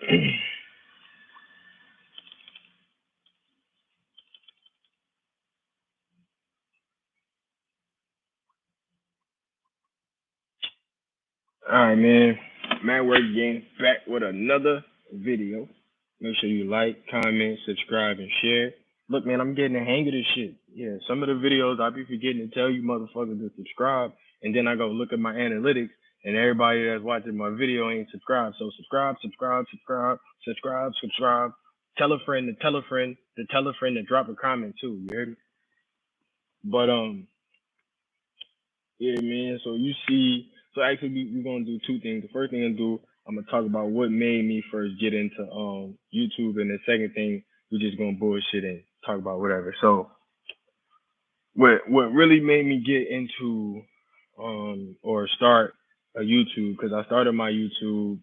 All right, man. Man, we're getting back with another video. Make sure you like, comment, subscribe, and share. Look, man, I'm getting the hang of this shit. Yeah, some of the videos I be forgetting to tell you motherfuckers to subscribe, and then I go look at my analytics, and everybody that's watching my video ain't subscribed. So subscribe, subscribe, subscribe, subscribe, subscribe. Tell a friend to tell a friend to tell a friend to drop a comment too. You heard me? But yeah, man. So you see, so actually we're gonna do two things. The first thing I'm gonna do, I'm gonna talk about what made me first get into YouTube, and the second thing we're just gonna bullshit and talk about whatever. So what really made me get into or start a YouTube, because I started my YouTube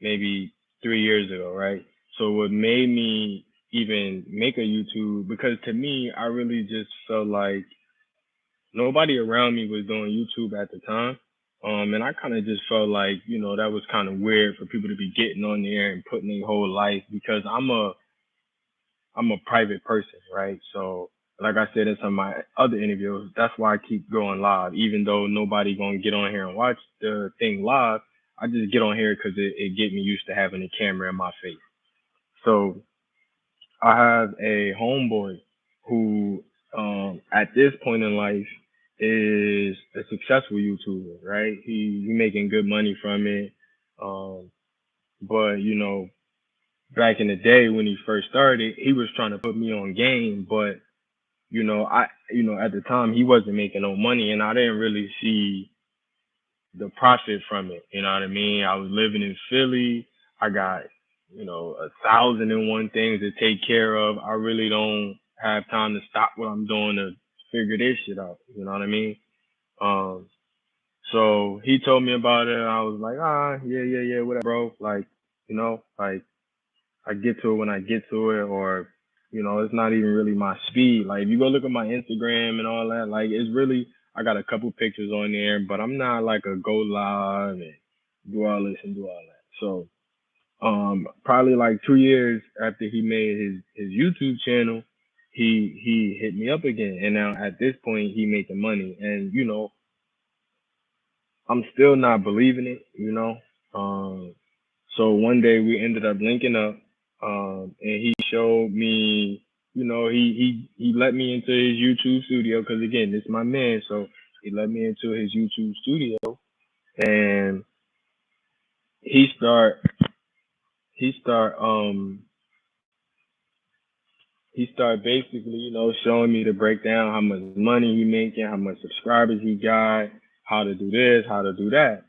maybe 3 years ago, right? So what made me even make a YouTube, because to me I really just felt like nobody around me was doing YouTube at the time. And I kind of just felt like, that was kind of weird for people to be getting on there and putting their whole life, because I'm a private person, right? So like I said in some of my other interviews, that's why I keep going live, even though nobody gonna get on here and watch the thing live. I just get on here because it get me used to having a camera in my face. So I have a homeboy who, at this point in life, is a successful YouTuber, right? He making good money from it. Um, but back in the day when he first started, he was trying to put me on game, but at the time he wasn't making no money, and I didn't really see the profit from it. You know what I mean? I was living in Philly. I got, 1,001 things to take care of. I really don't have time to stop what I'm doing to figure this shit out. You know what I mean? Um, so he told me about it. And I was like, yeah, yeah, yeah, whatever, bro. Like, like I get to it when I get to it, or it's not even really my speed. Like if you go look at my Instagram and all that, like it's really I got a couple pictures on there, but I'm not like a go live and do all this and do all that. So probably like 2 years after he made his YouTube channel, he hit me up again, and now at this point he making money, and I'm still not believing it. Um, so one day we ended up linking up, and he showed me, he let me into his YouTube studio, because again, this is my man. So he let me into his YouTube studio, and he start he start he start basically, showing me the breakdown, how much money he making, how much subscribers he got, how to do this, how to do that.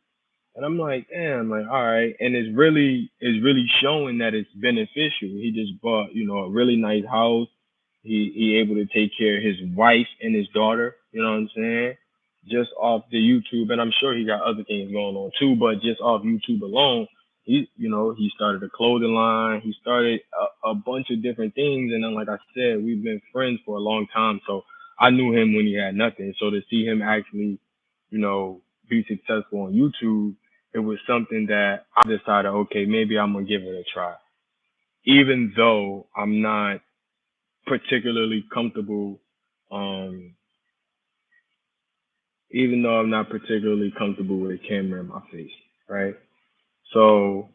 And I'm like, damn, like, all right. And it's really showing that it's beneficial. He just bought, a really nice house. He able to take care of his wife and his daughter, you know what I'm saying? Just off the YouTube. And I'm sure he got other things going on too, but just off YouTube alone, he started a clothing line. He started a bunch of different things. And then, like I said, we've been friends for a long time. So I knew him when he had nothing. So to see him actually, be successful on YouTube, it was something that I decided, okay, maybe I'm gonna give it a try. Even though I'm not particularly comfortable, um, even though I'm not particularly comfortable with a camera in my face, right? So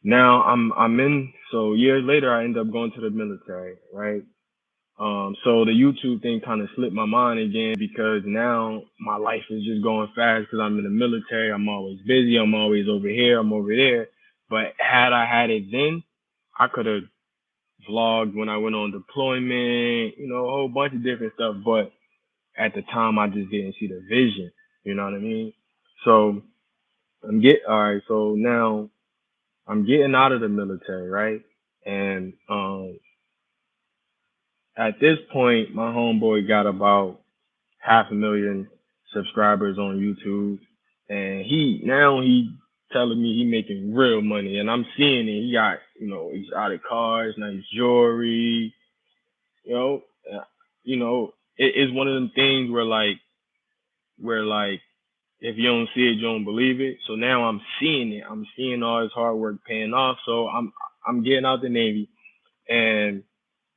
now I'm in. So years later, I end up going to the military, right? So the YouTube thing kind of slipped my mind again, because now my life is just going fast because I'm in the military. I'm always busy. I'm always over here. I'm over there. But had I had it then, I could have vlogged when I went on deployment, a whole bunch of different stuff. But at the time, I just didn't see the vision. You know what I mean? So all right. So now I'm getting out of the military, right? And at this point, my homeboy got about 500,000 subscribers on YouTube, and he telling me he making real money, and I'm seeing it. He got he's out of cars, nice jewelry, you know, uh, it's one of them things where like if you don't see it, you don't believe it. So now I'm seeing it. I'm seeing all his hard work paying off. So I'm getting out the Navy, and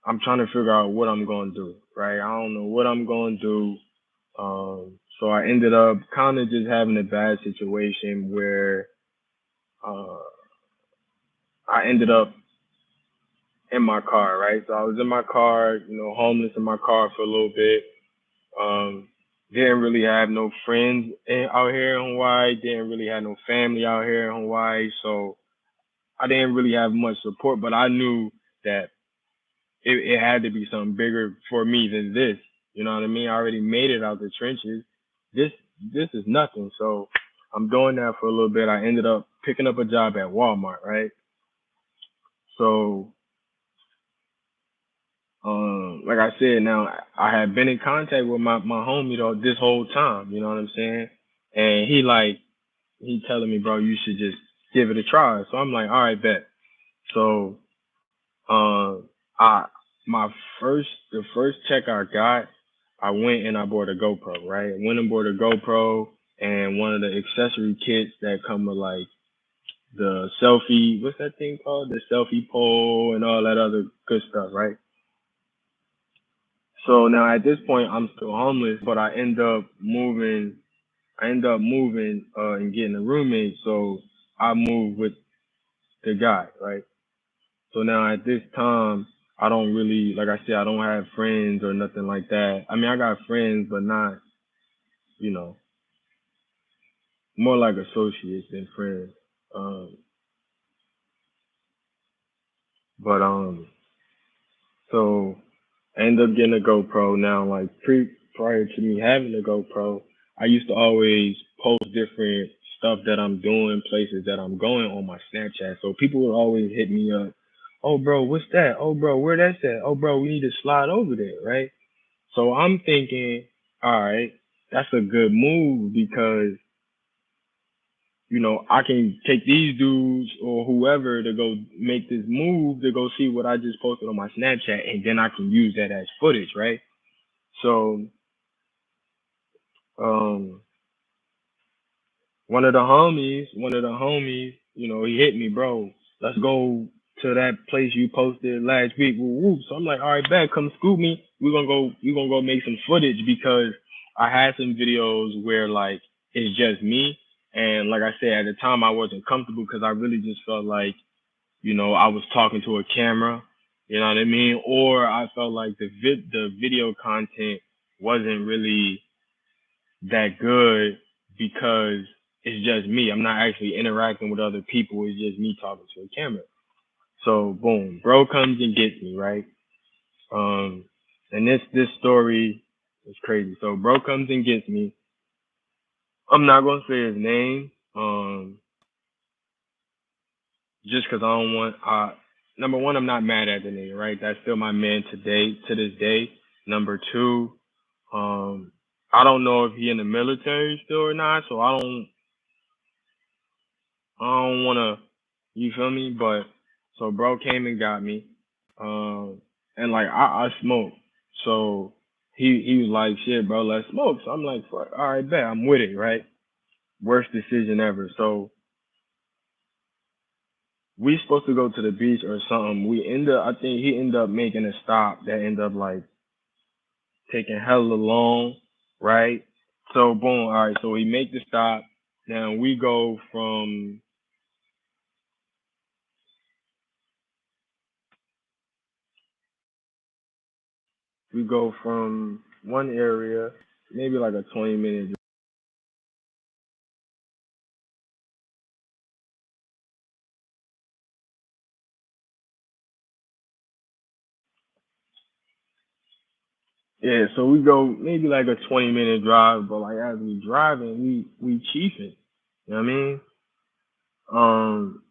I'm trying to figure out what I'm gonna do. Right? I don't know what I'm gonna do. So I ended up kind of just having a bad situation where uh, I ended up in my car. Right? So I was in my car, homeless in my car for a little bit. Um, didn't really have no friends out here in Hawaii. Didn't really have no family out here in Hawaii. So I didn't really have much support, but I knew that it had to be something bigger for me than this. You know what I mean? I already made it out the trenches. This this is nothing. So I'm doing that for a little bit. I ended up picking up a job at Walmart, right? So like I said, now I had been in contact with my homie though this whole time. You know what I'm saying? And he telling me, bro, you should just give it a try. So I'm like, all right, bet. So I my the first check I got, I went and I bought a GoPro, right? I went and bought a GoPro and one of the accessory kits that come with like the selfie, what's that thing called? The selfie pole and all that other good stuff, right? So now at this point I'm still homeless, but I end up moving and getting a roommate, so I moved with the guy, right? So now at this time, I don't really, like I said, I don't have friends or nothing like that. I mean, I got friends, but not, you know, more like associates than friends. Um, but so I ended up getting a GoPro. Now, like prior to me having a GoPro, I used to always post different stuff that I'm doing, places that I'm going on my Snapchat. So people would always hit me up. Oh, bro, what's that? Oh, bro, where that's at? Oh, bro, we need to slide over there, right? So I'm thinking, all right, that's a good move because, I can take these dudes or whoever to go make this move to go see what I just posted on my Snapchat and then I can use that as footage, right? So, um, one of the homies, he hit me, bro. Let's go to that place you posted last week. Woo, woo. So I'm like, all right, bet, come scoop me. We're gonna go make some footage because I had some videos where like it's just me. And like I said, at the time I wasn't comfortable because I really just felt like, I was talking to a camera, you know what I mean? Or I felt like the video content wasn't really that good because it's just me. I'm not actually interacting with other people. It's just me talking to a camera. So boom, bro comes and gets me, right? Um, and this story is crazy. So bro comes and gets me. I'm not gonna say his name, just because I don't want. Number one, I'm not mad at the nigga, right? That's still my man today, to this day. Number two, um, I don't know if he in the military still or not, so I don't wanna, you feel me? But so bro came and got me, and like I smoke, so he was like, shit, bro, let's smoke. So I'm like, fuck, all right, bet, I'm with it, right? Worst decision ever. So we supposed to go to the beach or something. I think he ended up making a stop that ended up like taking hella long, right? So boom, all right, so we make the stop. Now we go from one area, maybe like a 20-minute. Yeah, so we go maybe like a 20-minute drive, but like as we driving, we chiefing. You know what I mean? Um,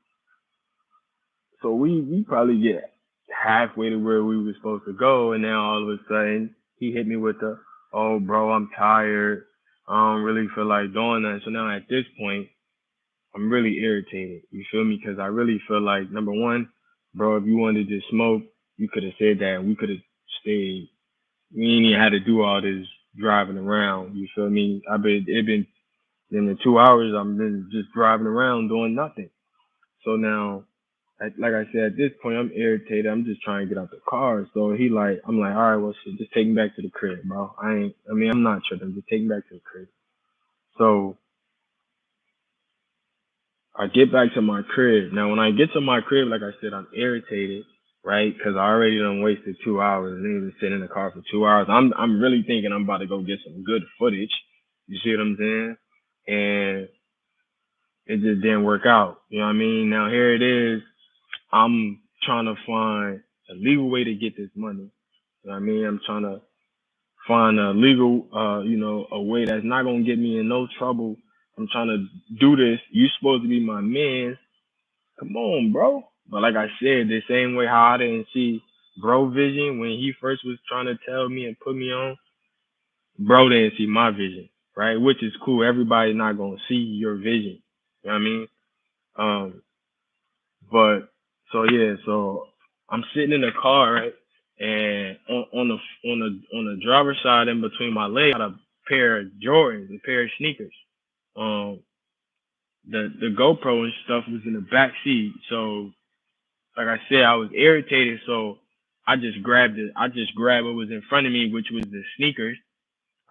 so we probably get halfway to where we were supposed to go, and now all of a sudden he hit me with the, "Oh, bro, I'm tired. I don't really feel like doing that." So now at this point, I'm really irritated. You feel me? Because I really feel like number one, bro, if you wanted to just smoke, you could have said that, and we could have stayed. We ain't even had to do all this driving around. You feel me? I been it been Then the 2 hours I'm been just driving around doing nothing. So now, like I said, at this point I'm irritated. I'm just trying to get out the car. So I'm like, all right, well, shit, just take me back to the crib, bro. I mean, I'm not tripping. Just take me back to the crib. So I get back to my crib. Now, when I get to my crib, like I said, I'm irritated, right? Because I already done wasted 2 hours and even sitting in the car for 2 hours. I'm really thinking I'm about to go get some good footage. You see what I'm saying? And it just didn't work out. You know what I mean? Now here it is. I'm trying to find a legal way to get this money. You know what I mean? I'm trying to find a legal, a way that's not gonna get me in no trouble. I'm trying to do this. You supposed to be my man. Come on, bro. But like I said, the same way how I didn't see bro vision when he first was trying to tell me and put me on, bro didn't see my vision, right? Which is cool. Everybody's not gonna see your vision. You know what I mean? Um, but so yeah, so I'm sitting in the car, right? And on the driver's side in between my legs, I got a pair of Jordans, a pair of sneakers. Um, the GoPro and stuff was in the back seat, so like I said, I was irritated, so I just grabbed it. I just grabbed what was in front of me, which was the sneakers.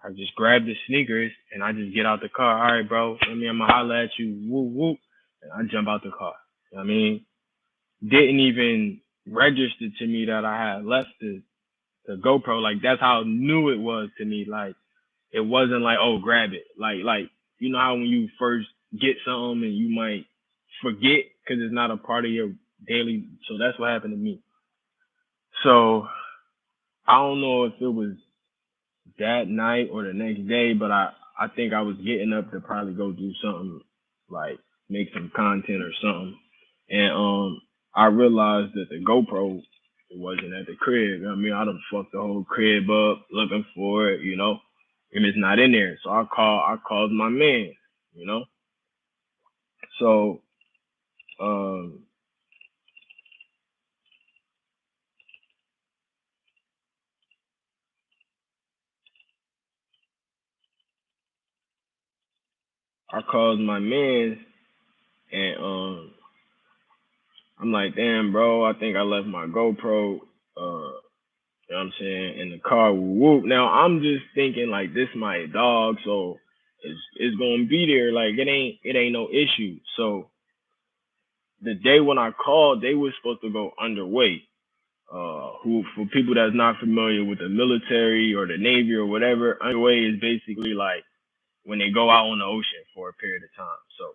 I just grabbed the sneakers and I just get out the car. All right, bro. I'ma holler at you. Whoop whoop. And I jump out the car. You know what I mean, didn't even register to me that I had left the GoPro. Like that's how new it was to me. Like it wasn't like, oh, grab it. Like you know how when you first get something and you might forget because it's not a part of your daily. So that's what happened to me. So I don't know if it was that night or the next day, but I think I was getting up to probably go do something like make some content or something, and I realized that the GoPro wasn't at the crib. I mean, I done fucked the whole crib up looking for it, and it's not in there. So I called my man, you know. So um I called my man and I'm like, damn, bro, I think I left my GoPro, you know what I'm saying, in the car. Whoop. Now I'm just thinking like this my dog, so it's gonna be there. Like it ain't no issue. So the day when I called, they were supposed to go underway. Who for people that's not familiar with the military or the Navy or whatever, underway is basically like when they go out on the ocean for a period of time. So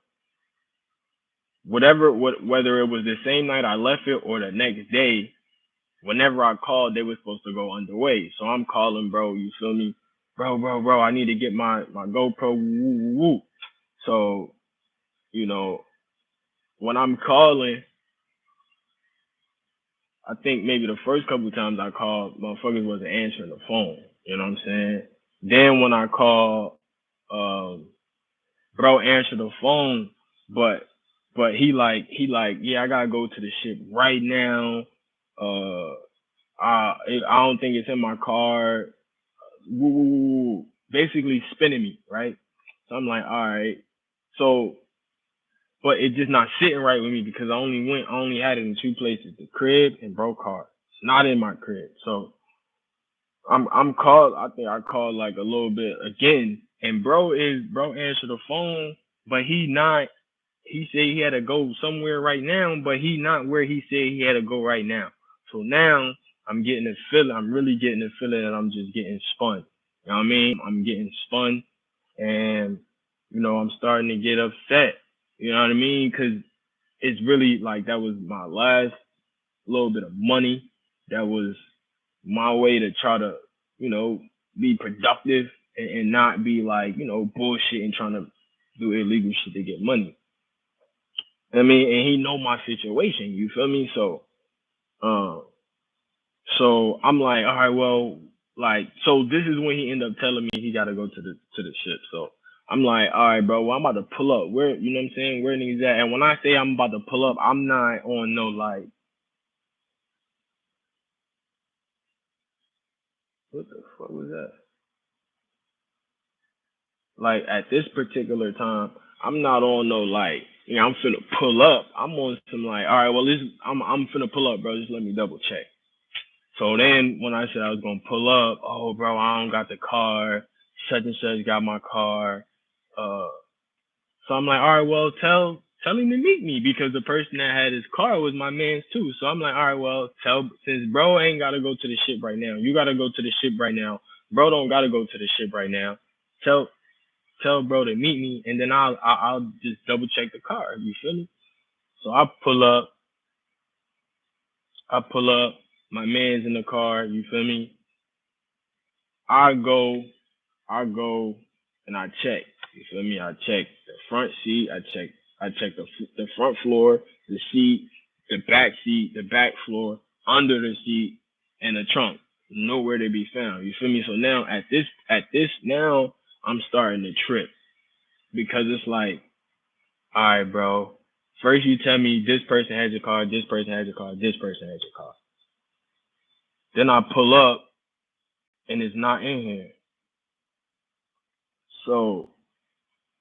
whether it was the same night I left it or the next day, whenever I called, they were supposed to go underway. So I'm calling, bro. You feel me? Bro. I need to get my GoPro. Woo, woo, woo. So you know, when I'm calling, I think maybe the first couple of times I called, motherfuckers wasn't answering the phone. You know what I'm saying? Then when I called, um, bro answered the phone, but he like, yeah, I gotta go to the ship right now. Uh, I don't think it's in my car. Woo, woo, woo, basically spinning me, right? So I'm like, all right. So, but it just not sitting right with me because I only had it in two places: the crib and bro car. It's not in my crib. So I'm called. I think I called like a little bit again, and bro answered the phone, but he not. He said he had to go somewhere right now, but he not where he said he had to go right now. So now I'm getting a feeling. I'm really getting a feeling that I'm just getting spun. You know what I mean? I'm getting spun, and I'm starting to get upset. You know what I mean? Because it's really like that was my last little bit of money. That was my way to try to, you know, be productive and not be like, bullshit and trying to do illegal shit to get money. I mean, and he know my situation. You feel me? Um, so I'm like, all right, well, like, so this is when he ended up telling me he got to go to the ship. So I'm like, all right, bro, well, I'm about to pull up. Where, you know what I'm saying? Where niggas at? And when I say I'm about to pull up, I'm not on no like, what the fuck was that? Like at this particular time, I'm not on no like, I'm finna pull up. I'm on some like, all right, well, I'm finna pull up, bro. Just let me double check. So then when I said I was gonna pull up, oh, bro, I don't got the car. Such and such got my car. Uh, so I'm like, all right, well, tell him to meet me because the person that had his car was my man's too. So I'm like, all right, well, since bro ain't gotta go to the ship right now, you gotta go to the ship right now. Bro don't gotta go to the ship right now. Tell tell bro to meet me, and then I'll just double check the car. You feel me? So I pull up. My man's in the car. You feel me? I go, I go, and I check. You feel me? I check the front seat. I check the front floor, the seat, the back floor, under the seat, and the trunk. Nowhere to be found. You feel me? So now now I'm starting to trip because it's like, all right, bro. First you tell me this person has your car, this person has your car, this person has your car. Then I pull up and it's not in here. So,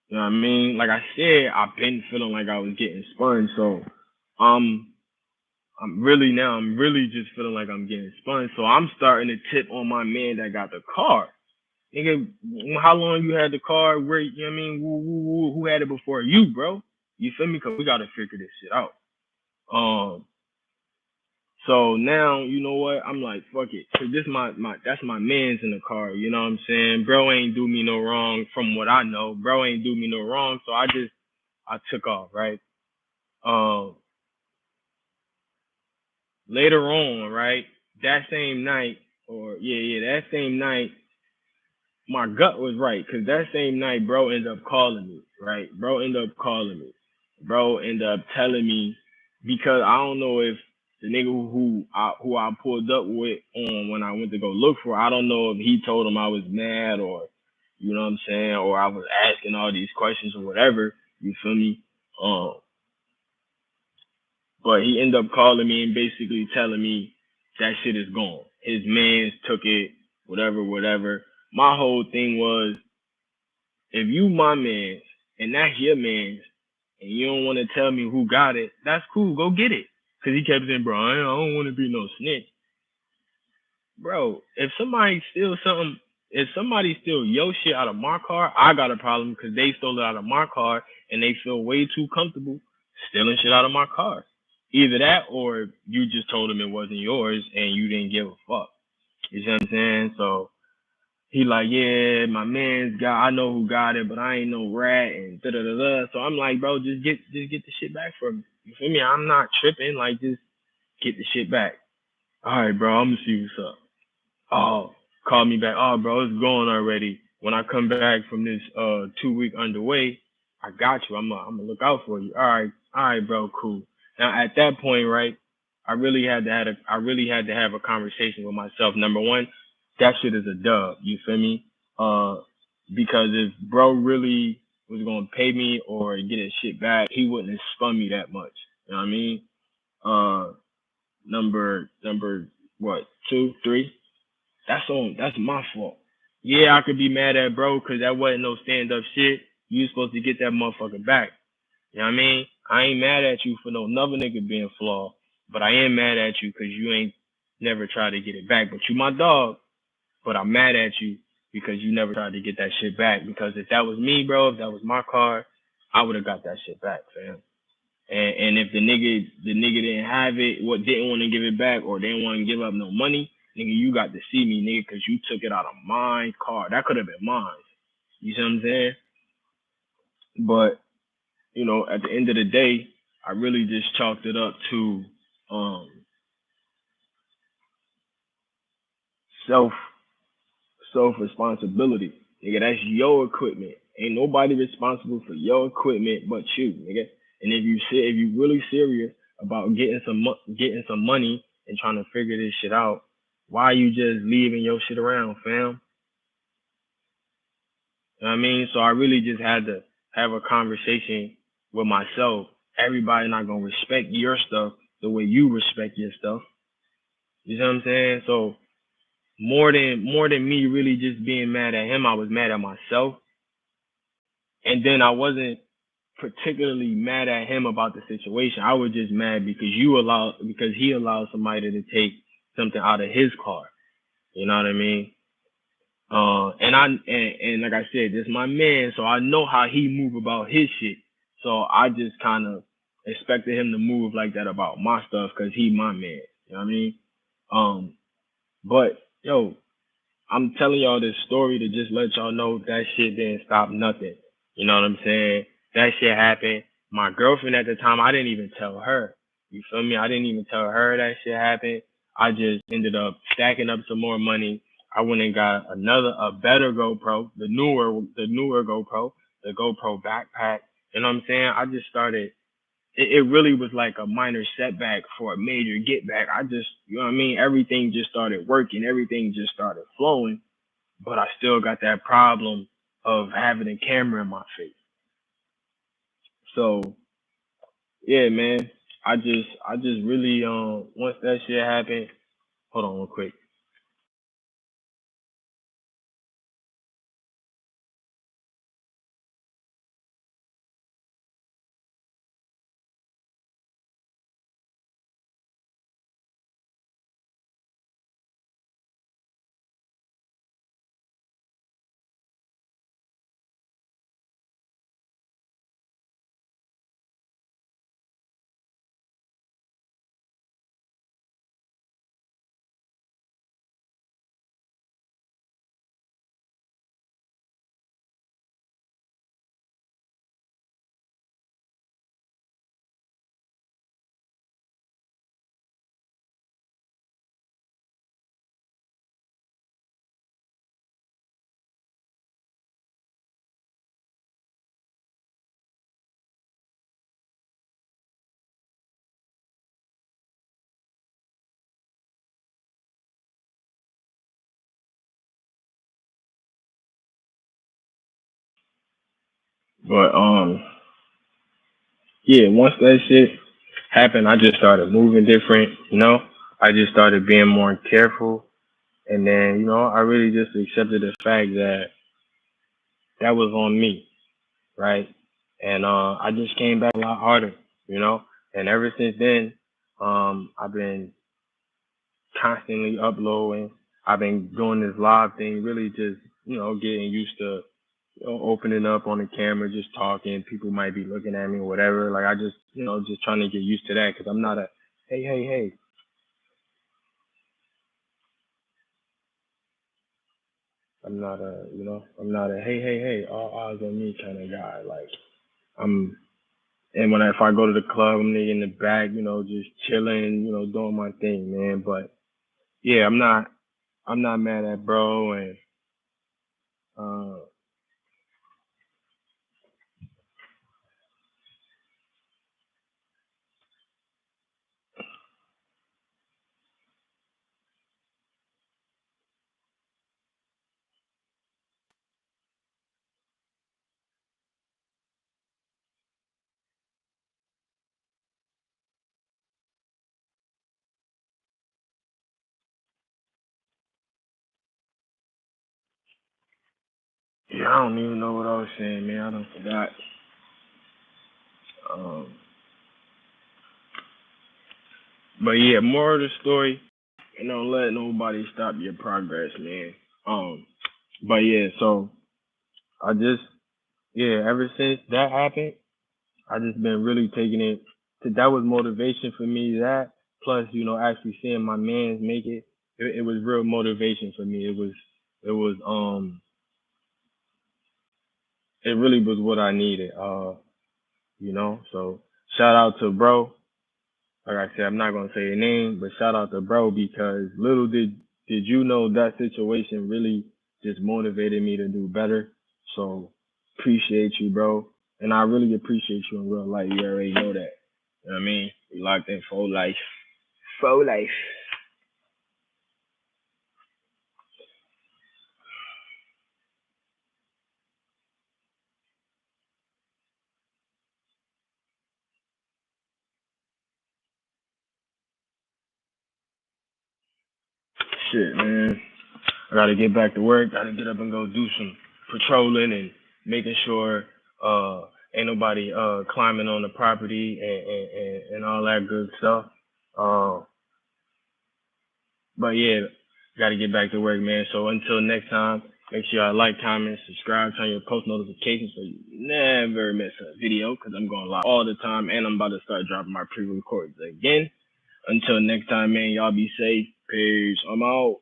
you know what I mean? Like I said, I've been feeling like I was getting spun. So um I'm really just feeling like I'm getting spun. So I'm starting to tip on my man that got the car. Nigga, how long you had the car? Where, you know what I mean? Who had it before you, bro? You feel me? Cause we gotta figure this shit out. Um, So now, you know what? I'm like, fuck it. Cause this that's my man's in the car. You know what I'm saying? Bro ain't do me no wrong from what I know. Bro ain't do me no wrong. So I took off, right? Um, later on, right? That same night, that same night, my gut was right. Cause that same night, bro ended up calling me, right? Bro ended up calling me. Bro ended up telling me because I don't know if the nigga who I pulled up with on when I went to go look for, I don't know if he told him I was mad or you know what I'm saying, or I was asking all these questions or whatever. You feel me? Um, but he ended up calling me and basically telling me that shit is gone. His mans took it, whatever, whatever. My whole thing was if you my man and that's your man and you don't want to tell me who got it, that's cool. Go get it. Cause he kept saying, bro, I don't want to be no snitch. Bro, if somebody steal your shit out of my car, I got a problem because they stole it out of my car and they feel way too comfortable stealing shit out of my car. Either that or you just told them it wasn't yours and you didn't give a fuck. You see what I'm saying? So he like, yeah, my man's got, I know who got it, but I ain't no rat and da da da da. So I'm like, bro, just get the shit back from me. You feel me? I'm not tripping. Like, just get the shit back. All right, bro, I'm gonna see what's up. Oh, call me back. Oh, bro, it's gone already. When I come back from this 2 week underway, I got you. I'm gonna look out for you. All right, bro, cool. Now at that point, right, I really had to have a conversation with myself. Number one, that shit is a dub. You feel me? Uh, because if bro really was gonna pay me or get his shit back, he wouldn't have spun me that much. You know what I mean? Uh, number what, two, three? That's my fault. Yeah, I could be mad at bro because that wasn't no stand up shit. You supposed to get that motherfucker back. You know what I mean? I ain't mad at you for no another nigga being flawed, but I am mad at you because you ain't never tried to get it back. But you my dog, but I'm mad at you because you never tried to get that shit back. Because if that was me, bro, if that was my car, I would have got that shit back, fam. And if the nigga didn't have it, what didn't want to give it back or didn't want to give up no money, nigga, you got to see me, nigga, because you took it out of my car. That could have been mine. You see what I'm saying? But at the end of the day, I really just chalked it up to um self self responsibility. Nigga, that's your equipment. Ain't nobody responsible for your equipment but you, nigga. And if you really serious about getting some money and trying to figure this shit out, why you just leaving your shit around, fam? You know what I mean? So I really just had to have a conversation with myself. Everybody not gonna respect your stuff the way you respect your stuff. You know what I'm saying? So more than me really just being mad at him, I was mad at myself And then I wasn't particularly mad at him about the situation. I was just mad because he allowed somebody to take something out of his car. You know what I mean? And like I said, this is my man, so I know how he move about his shit. So I just kind of expected him to move like that about my stuff because he my man. You know what I mean? Um, but yo, I'm telling y'all this story to just let y'all know that shit didn't stop nothing. You know what I'm saying? That shit happened. My girlfriend at the time, I didn't even tell her. You feel me? I didn't even tell her that shit happened. I just ended up stacking up some more money. I went and got a better GoPro, the newer GoPro, the GoPro backpack. You know what I'm saying? I just started it really was like a minor setback for a major get back. I just, you know what I mean? Everything just started working, everything just started flowing, but I still got that problem of having a camera in my face. So yeah, man, I just really once that shit happened. Hold on, real quick. But yeah, once that shit happened, I just started moving different. I just started being more careful, and then I really just accepted the fact that that was on me, right? And I just came back a lot harder, you know. And ever since then, I've been constantly uploading. I've been doing this live thing, really just getting used to opening up on the camera, just talking. People might be looking at me or whatever. Like I just just trying to get used to that because I'm not a hey hey hey. I'm not a hey hey hey all eyes on me kind of guy. Like I'm And if I go to the club, I'm in the back, just chilling, doing my thing, man. But yeah, I'm not mad at bro, and uh, yeah, I don't even know what I was saying, man. I don't forgot. Um, but yeah, more of the story, don't let nobody stop your progress, man. Um, but yeah, so I just ever since that happened, I just been really taking it. That was motivation for me. That plus, actually seeing my man's make it. It was real motivation for me. It was it really was what I needed. So shout out to bro. Like I said, I'm not gonna say a name, but shout out to bro because little did you know that situation really just motivated me to do better. So appreciate you, bro. And I really appreciate you in real life. You already know that. You know what I mean? We locked in for life. For life. Shit, man. I gotta get back to work. Gotta get up and go do some patrolling and making sure Ain't nobody climbing on the property and all that good stuff. Uh, but yeah, gotta get back to work, man. So until next time, make sure y'all like, comment, subscribe, turn your post notifications so you never miss a video, because I'm going live all the time and I'm about to start dropping my pre-records again. Until next time, man, y'all be safe. Peace. I'm out.